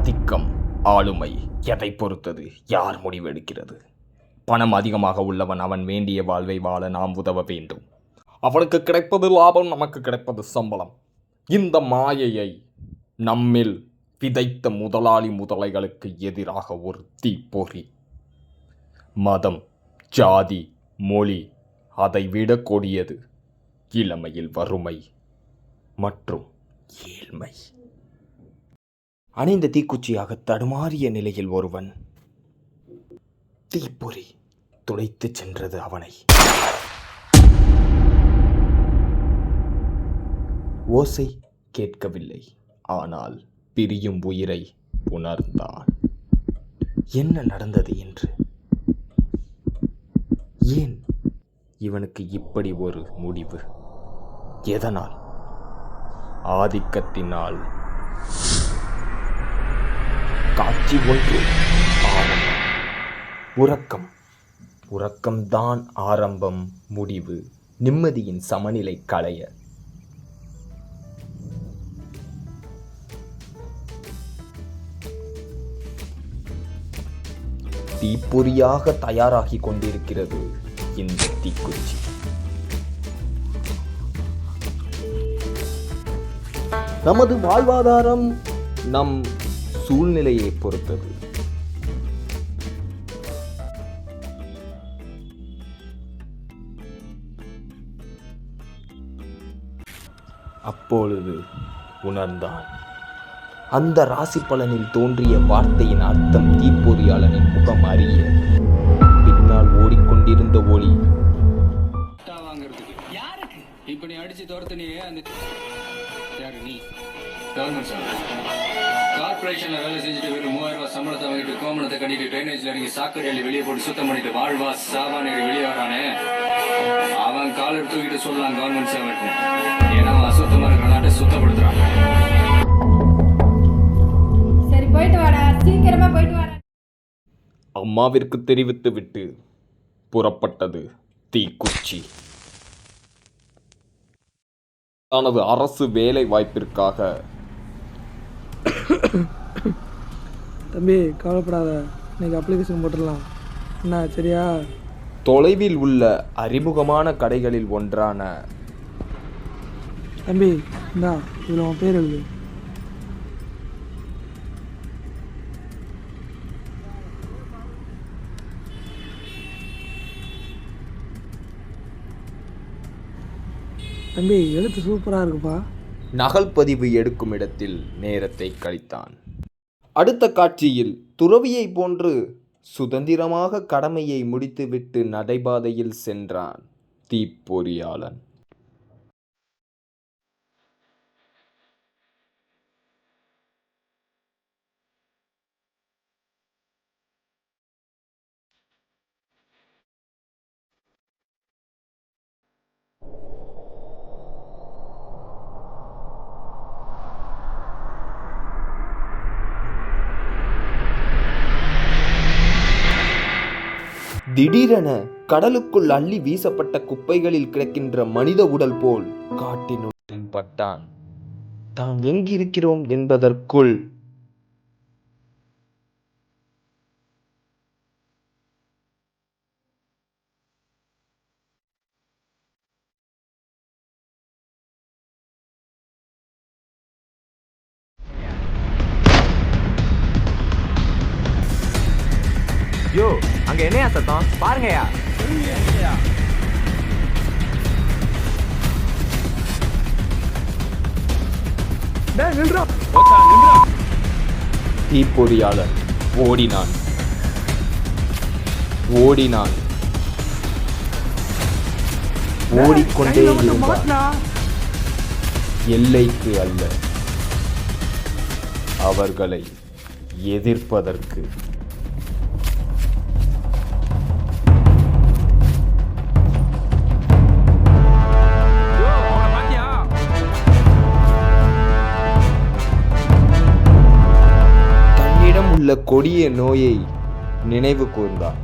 ஆதிக்கம், ஆளுமை எதை பொறுத்தது? யார் முடிவெடுக்கிறது? பணம் அதிகமாக உள்ளவன் அவன் வேண்டிய வாழ்வை வாழ நாம் உதவ வேண்டும். அவனுக்கு கிடைப்பது லாபம், நமக்கு கிடைப்பது சம்பளம். இந்த மாயையை நம்மில் விதைத்த முதலாளி முதலைகளுக்கு எதிராக ஒரு தீப்பொறி. மதம், ஜாதி, மொழி, அதை விட கொடியது இளமையில் வறுமை மற்றும் ஏழ்மை. அணைந்த தீக்குச்சியாக தடுமாறிய நிலையில் ஒருவன். தீப்பொறி துளைத்து சென்றது அவனை. ஓசை கேட்கவில்லை, ஆனால் பிரியும் உயிரை உணர்ந்தான். என்ன நடந்தது என்று, ஏன் இவனுக்கு இப்படி ஒரு முடிவு? எதனால்? ஆதிக்கத்தினால். காட்சி ஒன்று. ஆரம்பம். உறக்கம். உறக்கம்தான் ஆரம்பம், முடிவு. நிம்மதியின் சமநிலை களைய. தீப்பொறியாக தயாராகி கொண்டிருக்கிறது இந்த தீக்குச்சி. நமது வாழ்வாதாரம் நம் சூழ்நிலையை பொறுத்தது. அப்பொழுது உணர்ந்தான். அந்த ராசி பலனில் தோன்றிய வார்த்தையின் அர்த்தம் தீப்பொறியாளனின் முகம் அறிய. பின்னால் ஓடிக்கொண்டிருந்த ஒளி. இப்ப நீ அடிச்சு தோர்த்தனியே அந்த யாரு நீ? கவர்மெண்ட் கார்பரேஷன்ல வேலை செஞ்சுட்டு வெறும் 3000 ரூபாய் சம்பளத்தை வாங்கிட்டு கோமணத்தை கட்டிட்டு ட்ரைனேஜ்ல இறங்கி சாக்கடை அள்ளி வெளியே போட்டு சுத்தம் பண்ணிட்டு வாழ்வா சாவான்னு வெளியே வரானே, அவன் காலர் தூக்கிட்டு சொல்லலாம் கவர்மெண்ட் சேவன். ஏன்னா அசுத்தமா இருக்கிற நாட்டை சுத்தப்படுத்துறான். சரி, போயிட்டு வாடா, சீக்கிரமா போயிட்டு வாடா. அம்மாவிற்கு தெரிவித்து விட்டு புறப்பட்டது தீக்குச்சி. தனது அரசு வேலை வாய்ப்பிற்காக. தம்பி கவலைப்படாத, இன்னைக்கு அப்ளிகேஷன் போட்டுடலாம் என்ன, சரியா? தொலைவில் உள்ள அறிமுகமான கடைகளில் ஒன்றான. தம்பி இந்தா, இதில் உன் பேர் எழுது. தம்பி எழுத்து சூப்பராக இருக்குப்பா. நகல் பதிவு எடுக்கும் இடத்தில் நேரத்தை கழித்தான். அடுத்த காட்சியில் துறவியை போன்று சுதந்திரமாக கடமையை முடித்துவிட்டு நடைபாதையில் சென்றான் தீப்பொறியாளன். திடீரென கடலுக்குள் அள்ளி வீசப்பட்ட குப்பைகளில் கிடக்கின்ற மனித உடல் போல் காட்டினுள் பட்டான். தான் எங்கிருக்கிறோம் என்பதற்குள் யோ, அங்க என்னையா சத்தம்? பாருங்கயா. தீப்பொறியாளன் ஓடினான். ஓடிக்கொண்டே இருந்தான். எல்லைக்கு அல்ல, அவர்களை எதிர்ப்பதற்கு. உள்ள கொடிய நோயை நினைவு கூர்ந்தான்.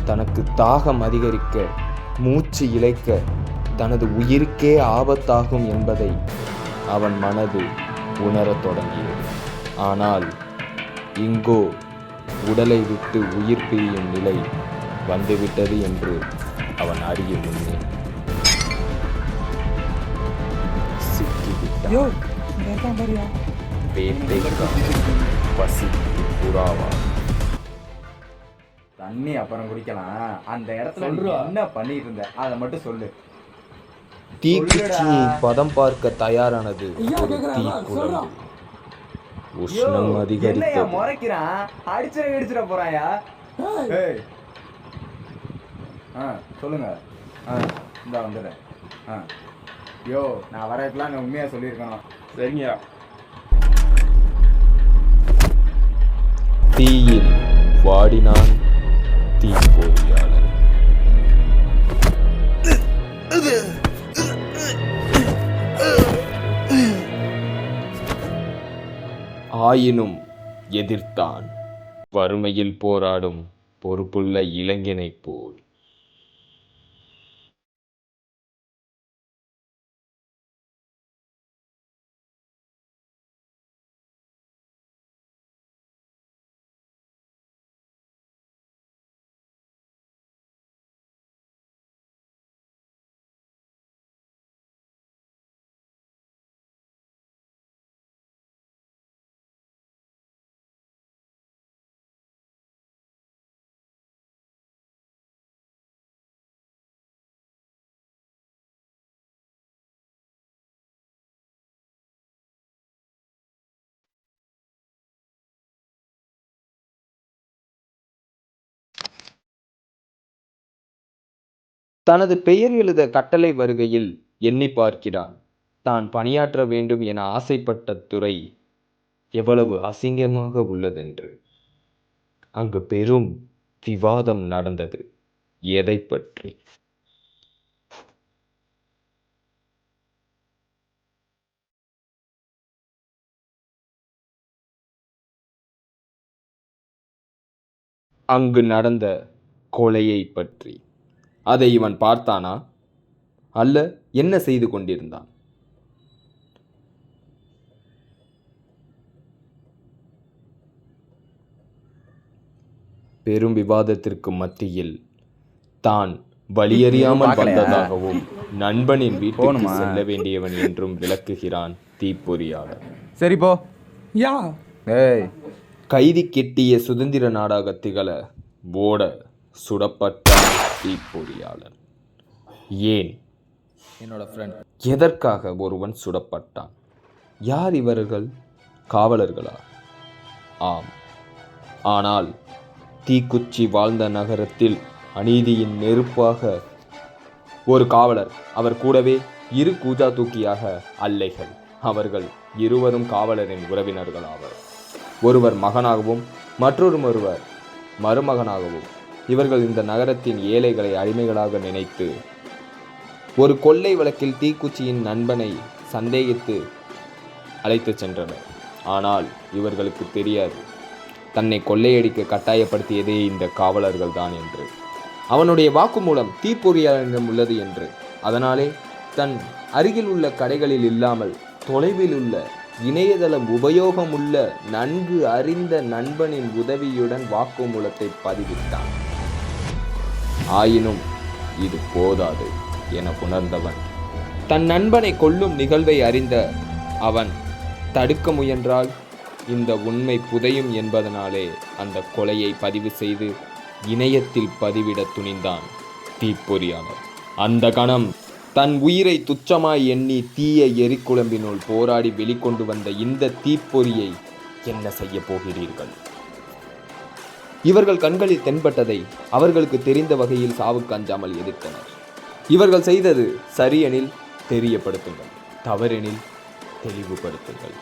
தனக்கு தாகம் அதிகரிக்க, மூச்சு இழைக்க, தனது உயிருக்கே ஆபத்தாகும் என்பதை அவன் மனது உணரத் தொடங்கியது. ஆனால் இங்கோ உடலை விட்டு உயிர் பிரியும் நிலை வந்துவிட்டது என்று அவன் அறியும் முன்னே சிக்கிவிட்டான். யோ இந்த இருக்கான் பாரியா. வேட்டைக்காரன் பசிக்கு புறாவா. தண்ணி அப்புறம் குடிக்கலாம். அந்த இடத்துல நீ என்ன பண்ணிட்டு இருந்த அதை மட்டும் சொல்லு. தீக்குச்சியை பதம் பார்க்க தயாரானது ஒரு தீக்குழம்பு. உஷ்ணம் என்னையா அதிகரித்தது. முறைக்கிறான்? அடிச்சிட போறாயா? ஏய். சொல்லுங்க. இந்த வந்துடுறேன். யோ நான் வரதுக்குலாம் நான் உண்மையா சொல்லியிருக்கணும். சரிங்கயா. தீயில் வாடினான் தீப்பொறியாளர். ஆயினும் எதிர்த்தான். வறுமையில் போராடும் பொறுப்புள்ள இளைஞனைப் போல். தனது பெயர் எழுத கட்டளை வருகையில் எண்ணி பார்க்கிறான். தான் பணியாற்ற வேண்டும் என ஆசைப்பட்ட துறை எவ்வளவு அசிங்கமாக உள்ளதென்று. அங்கு பெரும் விவாதம் நடந்தது. எதை பற்றி? அங்கு நடந்த கொலையை பற்றி. அதை இவன் பார்த்தானா? அல்ல என்ன செய்து கொண்டிருந்தான்? பெரும் விவாதத்திற்கு மத்தியில் தான் வழியறியாமல் வந்ததாகவும் நண்பனின் வீட்டுக்கு செல்ல வேண்டியவன் என்றும் விளக்குகிறான் தீப்பொறியாளர். சரி போ. யா ஏய். கைதி கெட்டிய சுதந்திர நாடாக திகழ ஓட சுடப்பட்ட தீப்பொறியாளர். ஏன்? என்னோட ஃப்ரெண்ட். எதற்காக ஒருவன் சுடப்பட்டான்? யார் இவர்கள்? காவலர்களா? ஆம். ஆனால் தீக்குச்சி வாழ்ந்த நகரத்தில் அநீதியின் நெருப்பாக ஒரு காவலர், அவர் கூடவே 2 கூஜா தூக்கியாக அல்லைகள். அவர்கள் இருவரும் காவலரின் உறவினர்கள் ஆவர். ஒருவர் மகனாகவும் மற்றொருவர் மருமகனாகவும். இவர்கள் இந்த நகரத்தின் ஏழைகளை அடிமைகளாக நினைத்து ஒரு கொள்ளை வழக்கில் தீக்குச்சியின் நண்பனை சந்தேகித்து அழைத்துச் சென்றனர். ஆனால் இவர்களுக்கு தெரியாது தன்னை கொள்ளையடிக்க கட்டாயப்படுத்தியதே இந்த காவலர்கள் தான் என்று. அவனுடைய வாக்குமூலம் தீப்பொறியாளரிடம் உள்ளது என்று. அதனாலே தன் அருகில் உள்ள கடைகளில் இல்லாமல் தொலைவில் உள்ள இணையதளம் உபயோகமுள்ள நன்கு அறிந்த நண்பனின் உதவியுடன் வாக்குமூலத்தை பதிவிட்டான். ஆயினும் இது போதாது என உணர்ந்தவன் தன் நண்பனை கொல்லும் நிகழ்வை அறிந்த அவன் தடுக்க முயன்றால் இந்த உண்மை புதையும் என்பதனாலே அந்த கொலையை பதிவு செய்து இணையத்தில் பதிவிட துணிந்தான் தீப்பொறியாளர். அந்த கணம் தன் உயிரை துச்சமாய் எண்ணி தீய எரிக்குழம்பினுள் போராடி வெளிக்கொண்டு வந்த இந்த தீப்பொறியை என்ன செய்ய போகிறீர்கள்? இவர்கள் கண்களில் தென்பட்டதை அவர்களுக்கு தெரிந்த வகையில் சாவுக்கு அஞ்சாமல் எதிர்த்தனர். இவர்கள் செய்தது சரியெனில் தெரியப்படுத்துங்கள், தவறெனில் தெளிவுபடுத்துங்கள்.